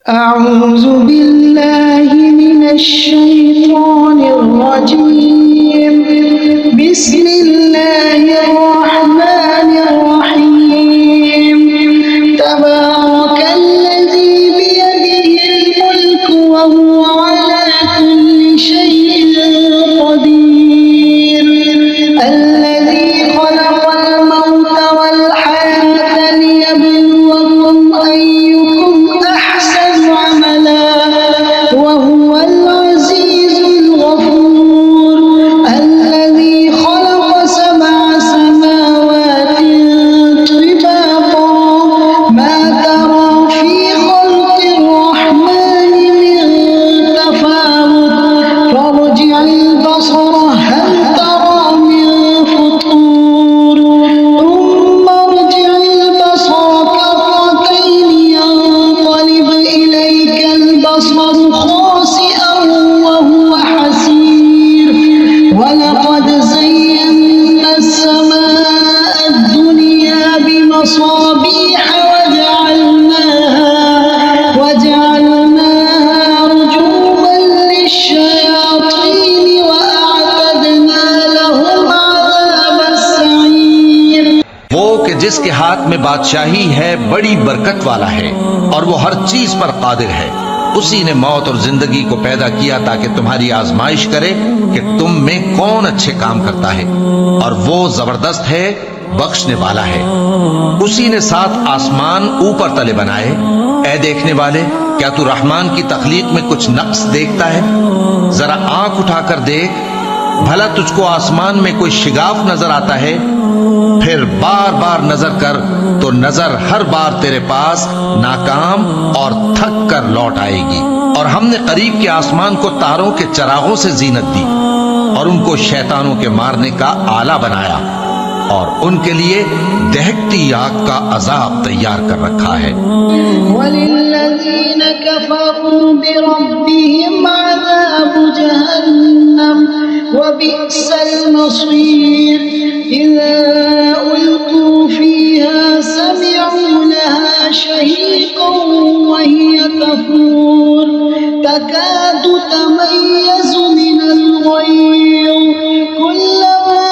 أعوذ بالله من الشيطان الرجيم بسم الله الرحمن الرحيم تبارك الذي بيده الملك وهو على كل شيء قدير الذي خلق الموت والحياة ليبلوكم أيكم أحسن عملا وهو العزيز الغفور الذي خلق سبع سماوات طباقا ما ترى في خلق الرحمن من تفاوت فارجع البصر هل ترى من فطور ثم ارجع البصر كرتين ينقلب إليك البصر خاسئا وهو حسير ولقد زينا السماء الدنيا بمصابيح وجعلناها رجوما للشياطين وأعتدنا لهم عذاب السعير। वो कि जिसके हाथ में बादशाही है बड़ी बरकत वाला है और वो हर चीज पर कादिर है। उसी ने मौत और जिंदगी को पैदा किया ताकि तुम्हारी आजमाइश करे कि तुम में कौन अच्छे काम करता है, और वो जबरदस्त है, बख्शने वाला है। उसी ने 7 आसमान ऊपर तले बनाए। ऐ देखने वाले, क्या तू रहमान की तख्लीक में कुछ नक्स देखता है? जरा आंख उठाकर देख, भला तुझको आसमान में कोई शिगाफ नजर आता है? फिर बार बार नजर कर तो नजर हर बार तेरे पास नाकाम और थक कर लौट आएगी। और हमने करीब के आसमान को तारों के चरागों से जीनत दी और उनको शैतानों के मारने का आला बनाया, और उनके लिए दहकती आग का अजाब तैयार कर रखा है। वलिल्लज़ीन कफ़रू बिरब्बिहिम अज़ाब जहन्नम वबिअसल मसीर इज़ा उल्क़ू फ़ीहा समिअू लहा शहीक़न वहिय तफ़ूर तकादु तमय्यज़ु मिनल ग़यज़ कुल्लमा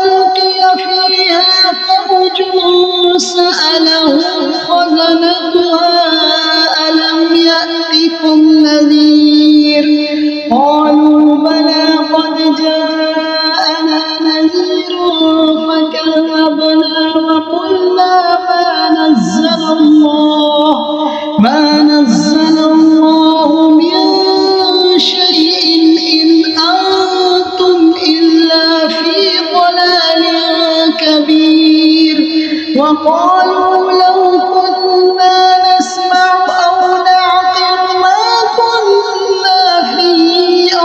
उल्क़िय फ़ीहा फ़ौजुन सअलहुम ख़ज़नतुहा अलम यअतिकुम नज़ीर क़ालू बला क़द जाअना नज़ीर फकज़्ज़बना वक़ुलना मा नज़्ज़ल अल्लाहु मिन शैइन इन अंतुम इल्ला फ़ी ضलालिन कबीर वक़ालू लौ कुन्ना नस्मअु औ नअक़िलु मा कुन्ना फ़ी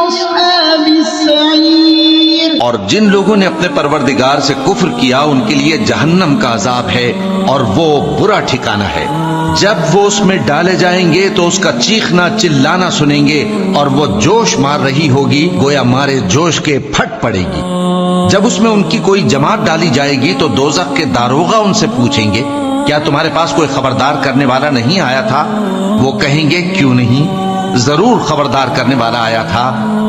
अस्हाबिस सईर। और जिन लोगों ने अपने परवरदिगार से कुफ्र किया उनके लिए जहन्नम का अजाब है और वो बुरा ठिकाना है। जब वो उसमें डाले जाएंगे तो उसका चीखना चिल्लाना सुनेंगे और वो जोश मार रही होगी, गोया मारे जोश के फट पड़ेगी। जब उसमें उनकी कोई जमात डाली जाएगी तो दोज़ख के दारोगा उनसे पूछेंगे, क्या तुम्हारे पास कोई खबरदार करने वाला नहीं आया था? वो कहेंगे, क्यों नहीं, जरूर खबरदार करने वाला आया था,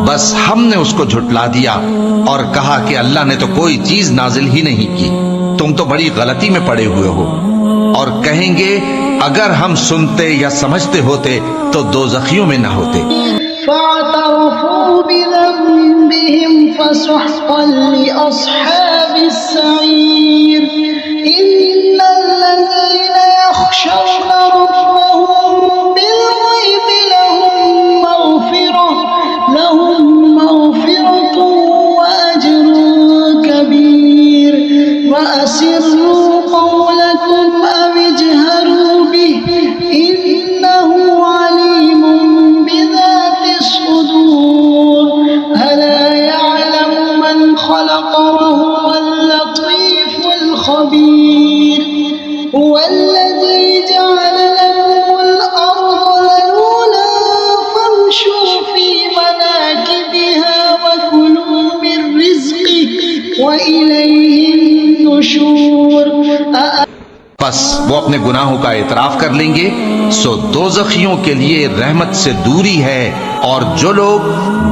बस हमने उसको झुटला दिया और कहा कि अल्लाह ने तो कोई चीज नाजिल ही नहीं की, तुम तो बड़ी गलती में पड़े हुए हो। और कहेंगे, अगर हम सुनते या समझते होते तो दोज़खियों में न होते। फ़अतरफ़ू बिज़ंबिहिम फ़सुहक़न लिअस्हाबिस सईर इन्नल्लज़ीना यख़शौना रब्बहुम बिल-ग़ैबि लहुम मग़फ़िरतुन व अज्रुन कबीर वअसिर्रू क़ौलकुम अव इजहरू बिहि इन्नहु अलीमुन बिज़ातिस सुदूर अला यअलमु मन ख़लक़ व हुवल लतीफ़ुल ख़बीर हुवल्लज़ी जअल लकुम वो अपने गुनाहों का एतराफ कर लेंगे, सो दोज़खियों के लिए रहमत से दूरी है। और जो लोग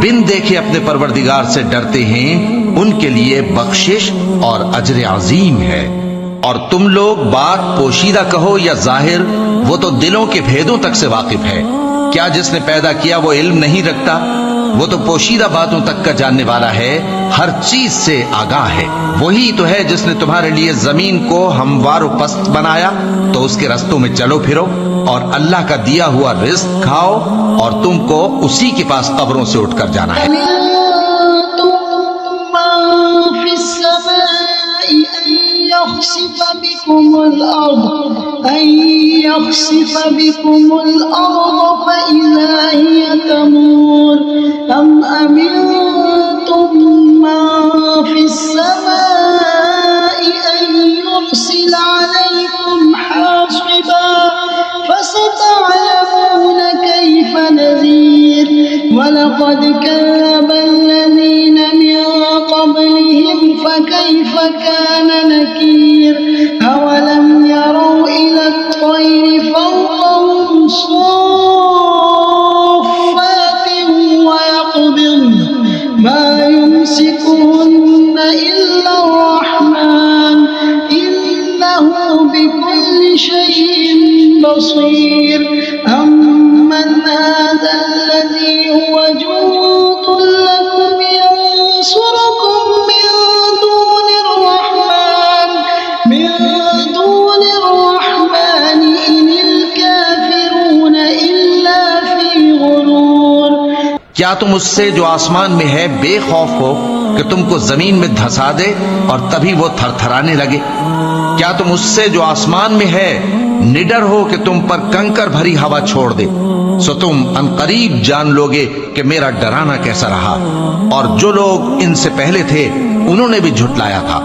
बिन देखे अपने परवरदिगार से डरते हैं, उनके लिए बख्शिश और अजर अजीम है। और तुम लोग बात पोशीदा कहो या जाहिर, वो तो दिलों के भेदों तक से वाकिफ है। क्या जिसने पैदा किया वो इल्म नहीं रखता? वो तो पोशीदा बातों तक का जानने वाला है, हर चीज से आगाह है। वही तो है जिसने तुम्हारे लिए जमीन को हमवार पस्त बनाया, तो उसके रस्तों में चलो फिरो और अल्लाह का दिया हुआ रिज्क खाओ, और तुमको उसी के पास कब्रों से उठकर जाना है। वलक़द कज़्ज़ब अल्लज़ीन मिन क़ब्लिहिम फ़कैफ़ कान नकीर अवलम यरौ इला त्तय्रि फ़ौक़हुम सफ़्फ़ातिन वयक़बिضन मा युमसिकुहुन्न इल्ला अर्रहमान इन्नहु बिकुल्लि शैइन बसीर। अम्मन हाज़ा الذي هو جند لكم ينصركم من دون الرحمن إن الكافرون إلا في غرور। क्या तुम उससे जो आसमान में है बेखौफ हो कि तुमको जमीन में धंसा दे और तभी वो थरथराने लगे? क्या तुम उससे जो आसमान में है निडर हो कि तुम पर कंकर भरी हवा छोड़ दे? सो तुम अनकरीब जान लोगे कि मेरा डराना कैसा रहा। और जो लोग इनसे पहले थे उन्होंने भी झुटलाया था,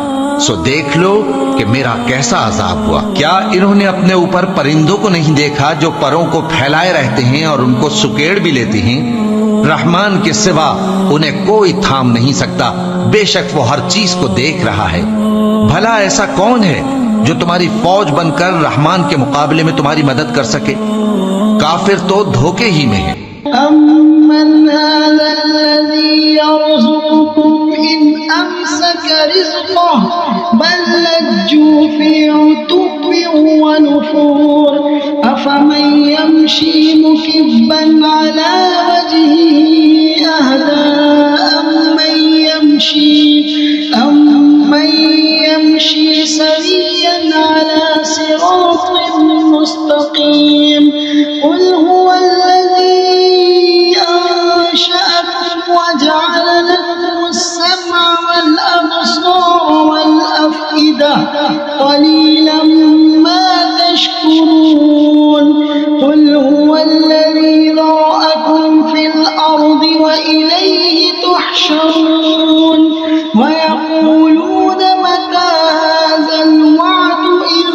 सो देख लो कि मेरा कैसा अजाब हुआ। क्या इन्होंने अपने ऊपर परिंदों को नहीं देखा जो परों को फैलाए रहते हैं और उनको सुकेड़ भी लेते हैं? रहमान के सिवा उन्हें कोई थाम नहीं सकता, बेशक वो हर चीज को देख रहा है। भला ऐसा कौन है जो तुम्हारी फौज बनकर रहमान के मुकाबले में तुम्हारी मदद कर सके? काफिर तो धोखे ही में है। अम्मन हाज़ल्लज़ी यर्ज़ुकुकुम इन अमसक रिज़्क़हु बल लज्जू फ़ी उतुव्विन व नुफ़ूर अफ़मन यमशी मुकिब्बन अला वजहिही अहदा अम्मन यमशी सविय्यन अला सिरातिन मुस्तक़ीम। क़ुल हुवल्लज़ी अंशअकुम वजअल लकुमुस-समअ वल-अब्सार वल-अफ़इदा क़लीलन मा तशकुरून। क़ुल हुवल्लज़ी ज़रअकुम फ़िल-अर्दि व इलैहि तुहशरून। वयक़ूलून मता हाज़ल वअदु इन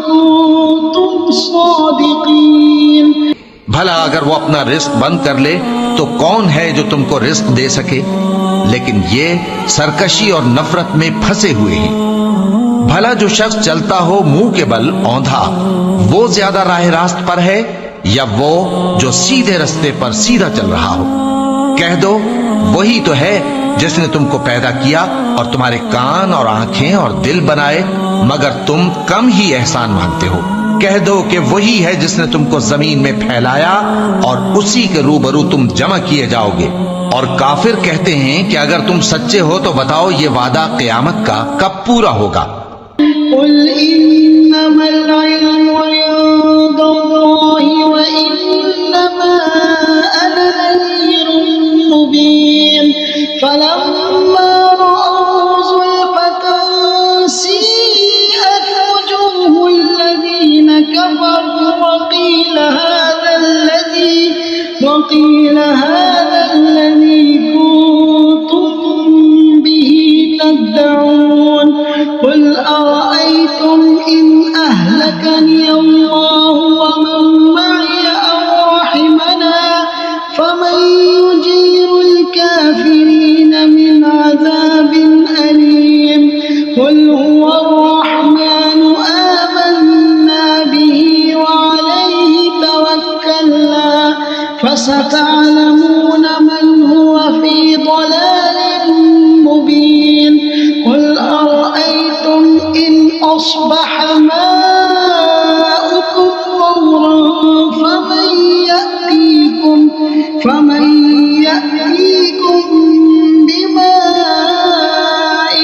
कुन्तुम सादिक़ीन। भला अगर वो अपना रिस्क बंद कर ले तो कौन है जो तुमको रिस्क दे सके? लेकिन ये सरकशी और नफरत में फंसे हुए हैं। भला जो शख्स चलता हो मुंह के बल औंधा, वो ज्यादा राह रास्त पर है या वो जो सीधे रास्ते पर सीधा चल रहा हो? कह दो वही तो है जिसने तुमको पैदा किया और तुम्हारे कान और आंखें और दिल बनाए, मगर तुम कम ही एहसान मानते हो। कह दो कि वही है जिसने तुमको जमीन में फैलाया और उसी के रूबरू तुम जमा किए जाओगे। और काफिर कहते हैं कि अगर तुम सच्चे हो तो बताओ ये वादा क़यामत का कब पूरा होगा? कुल इन्नमल इल्मु इंदल्लाहि व इन्नमा अना नज़ीरुम मुबीन। फलम्मा रअव ज़ुल्फ़तन सीअत वुजूहुल्लज़ीन कफ़रू वक़ील हाज़ा الذي كنتم به تدعون। قل أرأيتم إن أهلكني الله ومن معي أو رحمنا فمن يجير الكافرين من عذاب أليم। قل هو الرحمن آمنا فستعلمون من هو في ضلال مبين قل أرأيتم إن أصبح ماؤكم غورا فمن يأتيكم بماء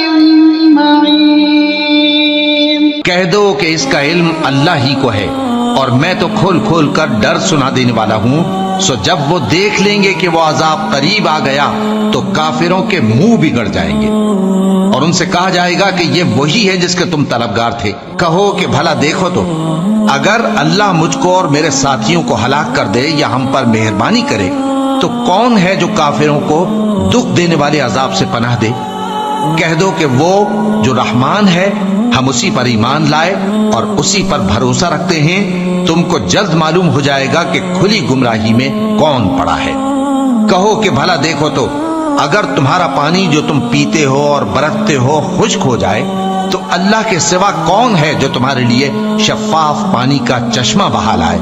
معين। कह दो कि इसका इल्म अल्लाह ही को है और मैं तो खोल खोल कर डर सुना देने वाला हूँ। सो जब वो देख लेंगे कि वो अजाब करीब आ गया तो काफिरों के मुंह बिगड़ जाएंगे और उनसे कहा जाएगा कि ये वही है जिसके तुम तलबगार थे। कहो कि भला देखो तो अगर अल्लाह मुझको और मेरे साथियों को हलाक कर दे या हम पर मेहरबानी करे तो कौन है जो काफिरों को दुख देने वाले अजाब से पनाह दे। कह दो कि वो जो रहमान है हम उसी पर ईमान लाए और उसी पर भरोसा रखते हैं। तुमको जल्द मालूम हो जाएगा कि खुली गुमराही में कौन पड़ा है। कहो कि भला देखो तो अगर तुम्हारा पानी जो तुम पीते हो और बरतते हो खुश्क हो जाए तो अल्लाह के सिवा कौन है जो तुम्हारे लिए शफाफ पानी का चश्मा बहा लाए।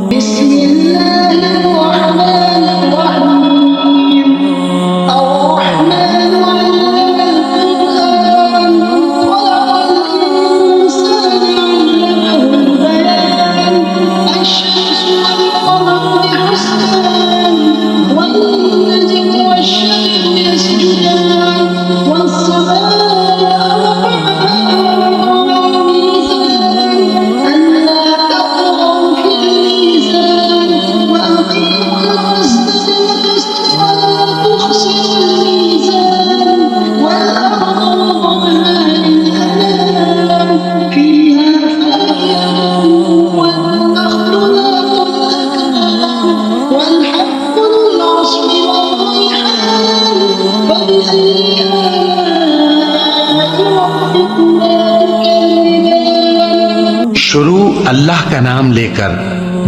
शुरू अल्लाह का नाम लेकर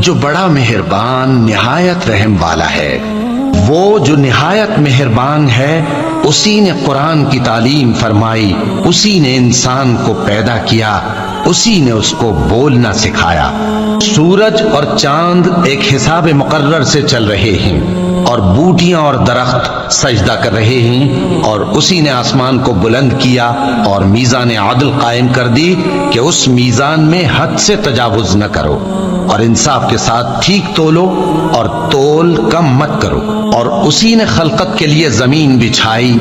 जो बड़ा मेहरबान निहायत रहम वाला है। वो जो निहायत मेहरबान है उसी ने कुरान की तालीम फरमाई, उसी ने इंसान को पैदा किया, उसी ने उसको बोलना सिखाया। सूरज और चांद एक हिसाब मुकर्रर से चल रहे हैं और बूटियां और दरख्त सजदा कर रहे हैं और उसी ने आसमान को बुलंद किया और मीज़ान आदल कायम कर दी कि उस मीज़ान में हद से तजावुज न करो और इंसाफ के साथ ठीक तोलो और तोल कम मत करो। और उसी ने खलकत के लिए जमीन बिछाई,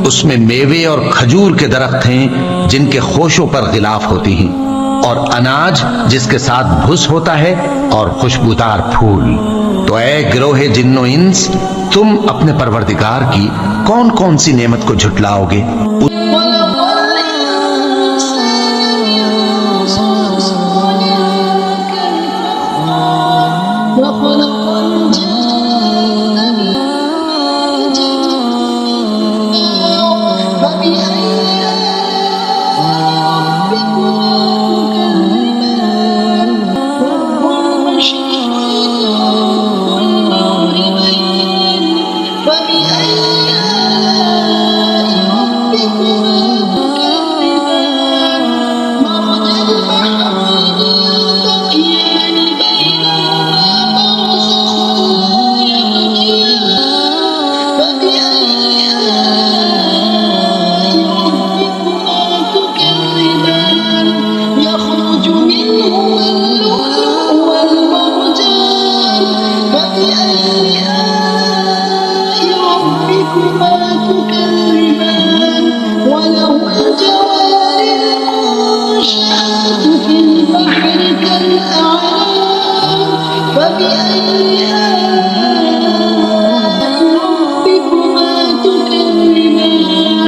उसमें मेवे और खजूर के दरख्त हैं जिनके खोशों पर गिलाफ होती हैं और अनाज जिसके साथ भुस होता है और खुशबूदार फूल। तो ऐ गिरोहे जिन्नो इंस, तुम अपने परवरदिगार की कौन कौन सी नेमत को झुटलाओगे।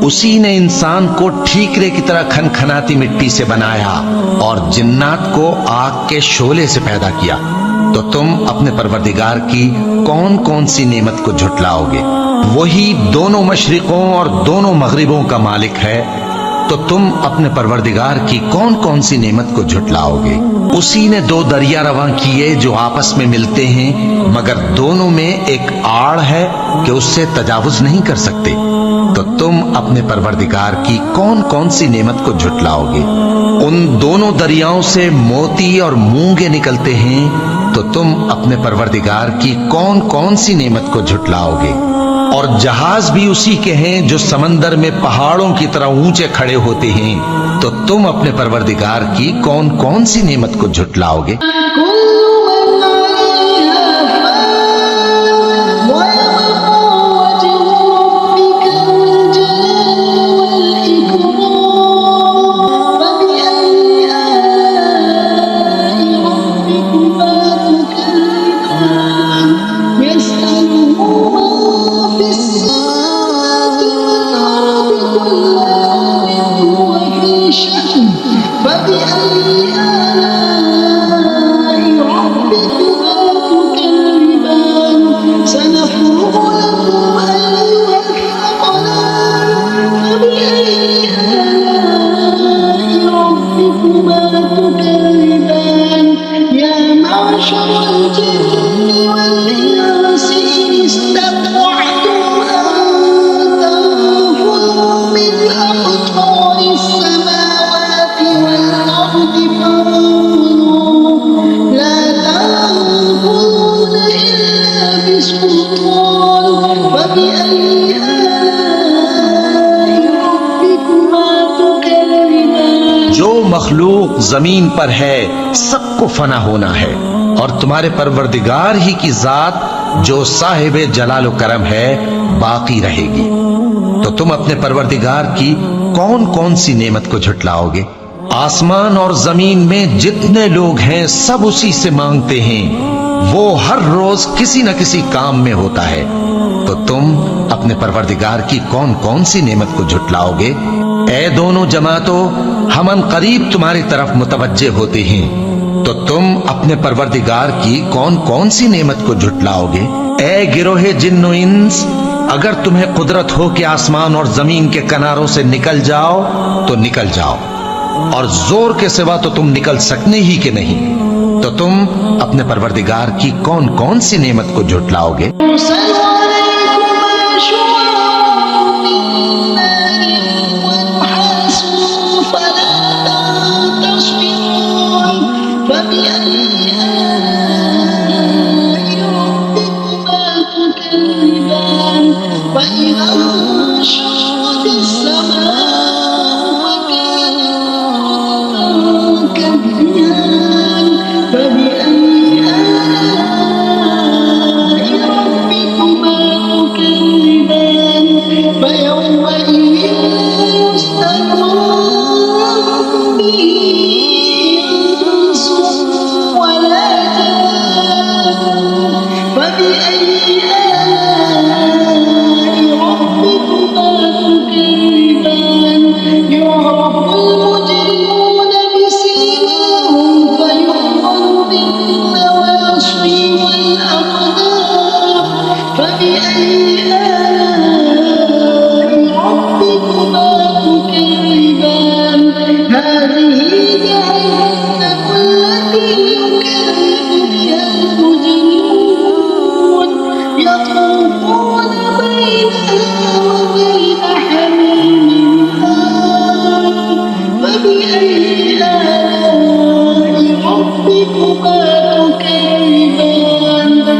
उसी ने इंसान को ठीकरे की तरह खनखनाती मिट्टी से बनाया और जिन्नात को आग के शोले से पैदा किया। तो तुम अपने परवरदिगार की कौन कौन सी नेमत को झुटलाओगे। वही दोनों मशरिकों और दोनों मगरिबों का मालिक है, तो तुम अपने परवरदिगार की कौन कौन सी नेमत को झुटलाओगे। उसी ने दो दरिया रवां किए जो आपस में मिलते हैं, मगर दोनों में एक आड़ है कि उससे तजावुज नहीं कर सकते। तो तुम अपने परवरदिगार की कौन कौन सी नेमत को झुटलाओगे। उन दोनों दरियाओं से मोती और मूंगे निकलते हैं तो तुम अपने परवरदिगार की कौन कौन सी नेमत को झुटलाओगे? और जहाज भी उसी के हैं जो समंदर में पहाड़ों की तरह ऊंचे खड़े होते हैं, तो तुम अपने परवरदिगार की कौन कौन सी नेमत को झुटलाओगे? जो मखलूक जमीन पर है सबको फना होना है, और तुम्हारे परवरदिगार ही की जात जो साहिब जलाल करम है बाकी रहेगी। तो तुम अपने परवरदिगार की कौन कौन सी नेमत को झुटलाओगे? आसमान और जमीन में जितने लोग हैं सब उसी से मांगते हैं, वो हर रोज किसी न किसी काम में होता है। तो तुम अपने परवरदिगार की कौन कौन सी नेमत को झुटलाओगे? ए दोनों जमातों, हम अन करीब तुम्हारी तरफ मुतवज्जे होते हैं, तो तुम अपने परवरदिगार की कौन कौन सी नेमत को झुटलाओगे? ए गिरोहे जिन्नो इंस, अगर तुम्हें कुदरत हो कि आसमान और जमीन के किनारों से निकल जाओ तो निकल जाओ, और जोर के सिवा तो तुम निकल सकने ही के नहीं। तो तुम अपने परवरदिगार की कौन कौन सी नेमत को झुटलाओगे?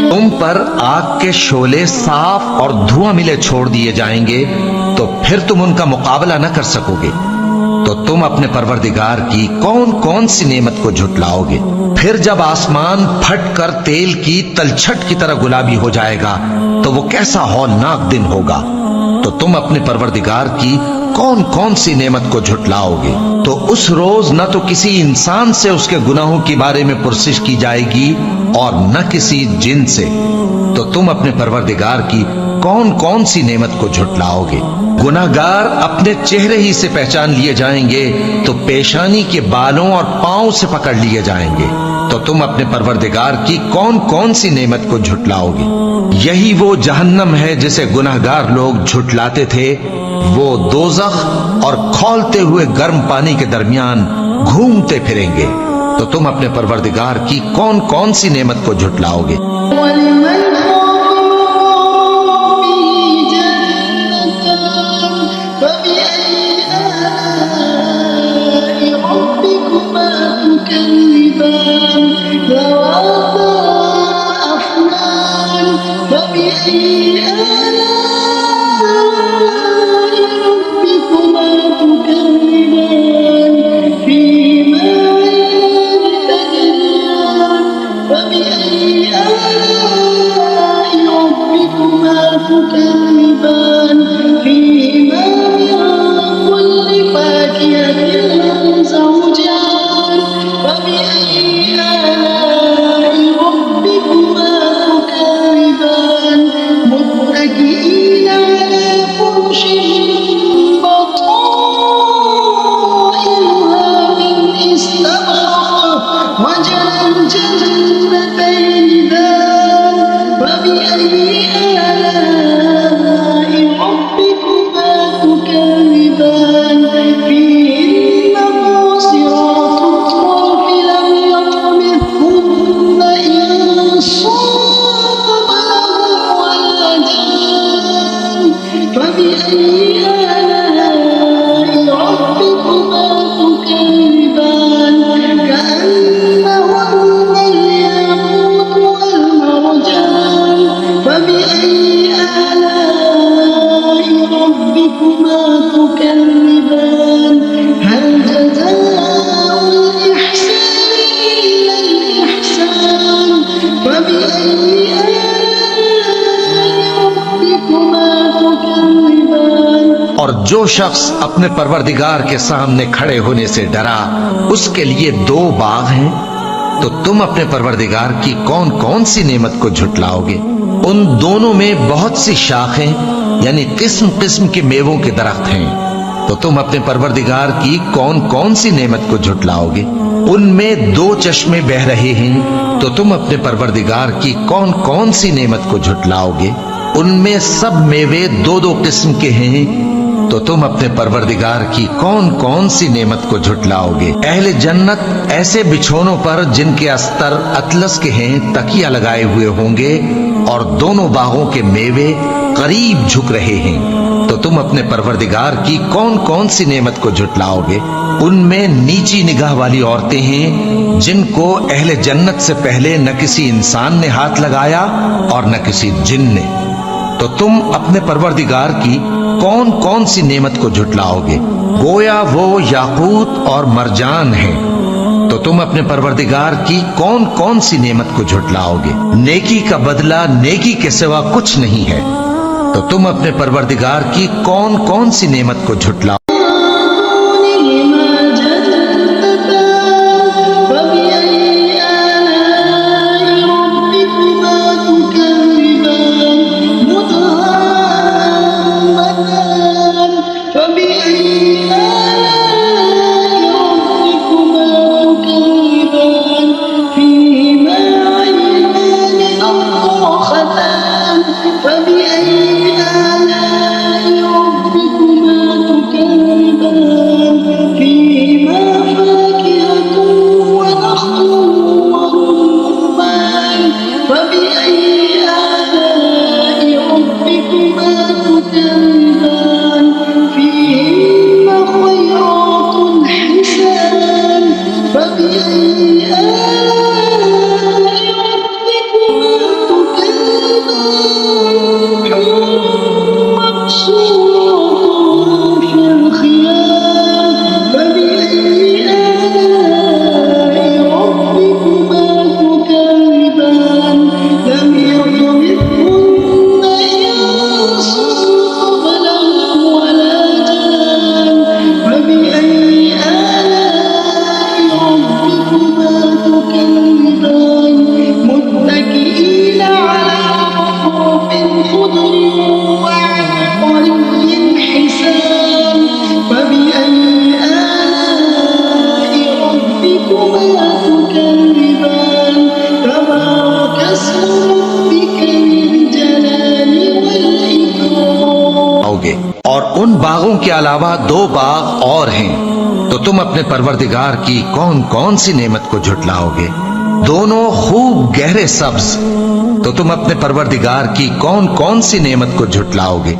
तुम पर आग के शोले साफ और धुआं मिले छोड़ दिए जाएंगे, तो फिर तुम उनका मुकाबला न कर सकोगे। तो तुम अपने परवरदिगार की कौन कौन सी नेमत को झुटलाओगे? फिर जब आसमान फटकर तेल की तलछट की तरह गुलाबी हो जाएगा, तो वो कैसा हौलनाक दिन होगा। तो तुम अपने परवरदिगार की कौन कौन सी नेमत को झुटलाओगे? तो उस रोज न तो किसी इंसान से उसके गुनाहों के बारे में पुरसिश की जाएगी और न किसी जिन से। तो तुम अपने परवरदिगार की कौन कौन सी नेमत को झुटलाओगे? गुनाहगार अपने चेहरे ही से पहचान लिए जाएंगे, तो पेशानी के बालों और पांव से पकड़ लिए जाएंगे। तो तुम अपने परवरदिगार की कौन कौन सी नेमत को झुटलाओगे? यही वो जहन्नम है जिसे गुनाहगार लोग झुटलाते थे। वो दोज़ख और खौलते हुए गर्म पानी के दरमियान घूमते फिरेंगे। तो तुम अपने परवरदिगार की कौन कौन सी नेमत को झुटलाओगे? ربكما تكذبان ذواتا और जो शख्स अपने परवरदिगार के सामने खड़े होने से डरा, उसके लिए दो बाग हैं, तो तुम अपने परवरदिगार की कौन कौन सी नेमत को झुटलाओगे? उन दोनों में बहुत सी शाखें यानी किस्म किस्म के मेवों के दरख्त हैं, तो तुम अपने परवरदिगार की कौन कौन सी नेमत को झुटलाओगे? उनमें दो चश्मे बह रहे हैं, तो तुम अपने परवरदिगार की कौन कौन सी नेमत को झुटलाओगे? उनमें सब मेवे दो दो किस्म के हैं, तो तुम अपने परवरदिगार की कौन कौन सी नेमत को झुटलाओगे? अहले जन्नत ऐसे बिछोनों पर जिनके अस्तर अतलस के हैं तकिया लगाए हुए होंगे और दोनों बागों के मेवे करीब झुक रहे हैं, तो तुम अपने परवरदिगार की कौन कौन सी नेमत को झुटलाओगे? उनमें नीची निगाह वाली औरतें हैं जिनको अहले जन्नत से पहले न किसी इंसान ने हाथ लगाया और न किसी जिन ने, तो तुम अपने परवरदिगार की कौन कौन सी नेमत को झुटलाओगे? गोया वो याकूत और मरजान हैं, तो तुम अपने परवरदिगार की कौन कौन सी नेमत को झुटलाओगे? नेकी का बदला नेकी के सिवा कुछ नहीं है, तो तुम अपने परवरदिगार की कौन कौन सी नेमत को झुटलाओगे? और उन बागों के अलावा दो बाग और हैं, तो तुम अपने परवरदिगार की कौन कौन सी नेमत को झुटलाओगे? दोनों खूब गहरे सब्ज, तो तुम अपने परवरदिगार की कौन कौन सी नेमत को झुटलाओगे?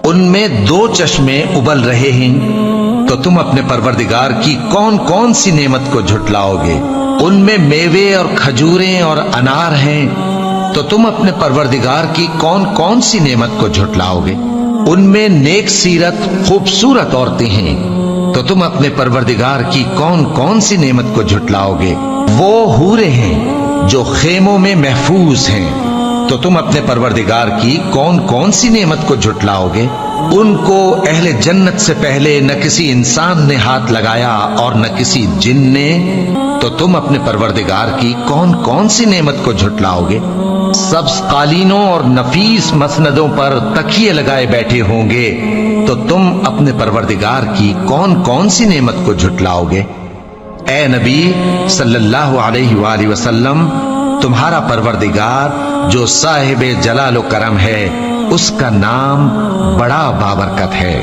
उनमें दो चश्मे उबल रहे हैं, तो तुम अपने परवरदिगार की कौन कौन सी नेमत को झुटलाओगे? उनमें मेवे और खजूरें और अनार हैं, तो तुम अपने परवरदिगार की कौन कौन सी नेमत को झुटलाओगे? उनमें नेक सीरत खूबसूरत औरतें हैं, तो तुम अपने परवरदिगार की कौन कौन सी नेमत को झुटलाओगे? वो हूरे हैं जो खेमों में महफूज हैं, तो तुम अपने परवरदिगार की कौन कौन सी नेमत को झुटलाओगे? उनको अहले जन्नत से पहले न किसी इंसान ने हाथ लगाया और न किसी जिन ने, तो तुम अपने परवरदिगार की कौन कौन सी नेमत को झुटलाओगे? सब्ज कालीनों और नफीस मसनदों पर तकिए लगाए बैठे होंगे, तो तुम अपने परवरदिगार की कौन कौन सी नेमत को झुटलाओगे? ए नबी सल्लल्लाहु अलैहि वसल्लम, तुम्हारा परवरदिगार जो साहिब जलाल व करम है, उसका नाम बड़ा बाबरकत है।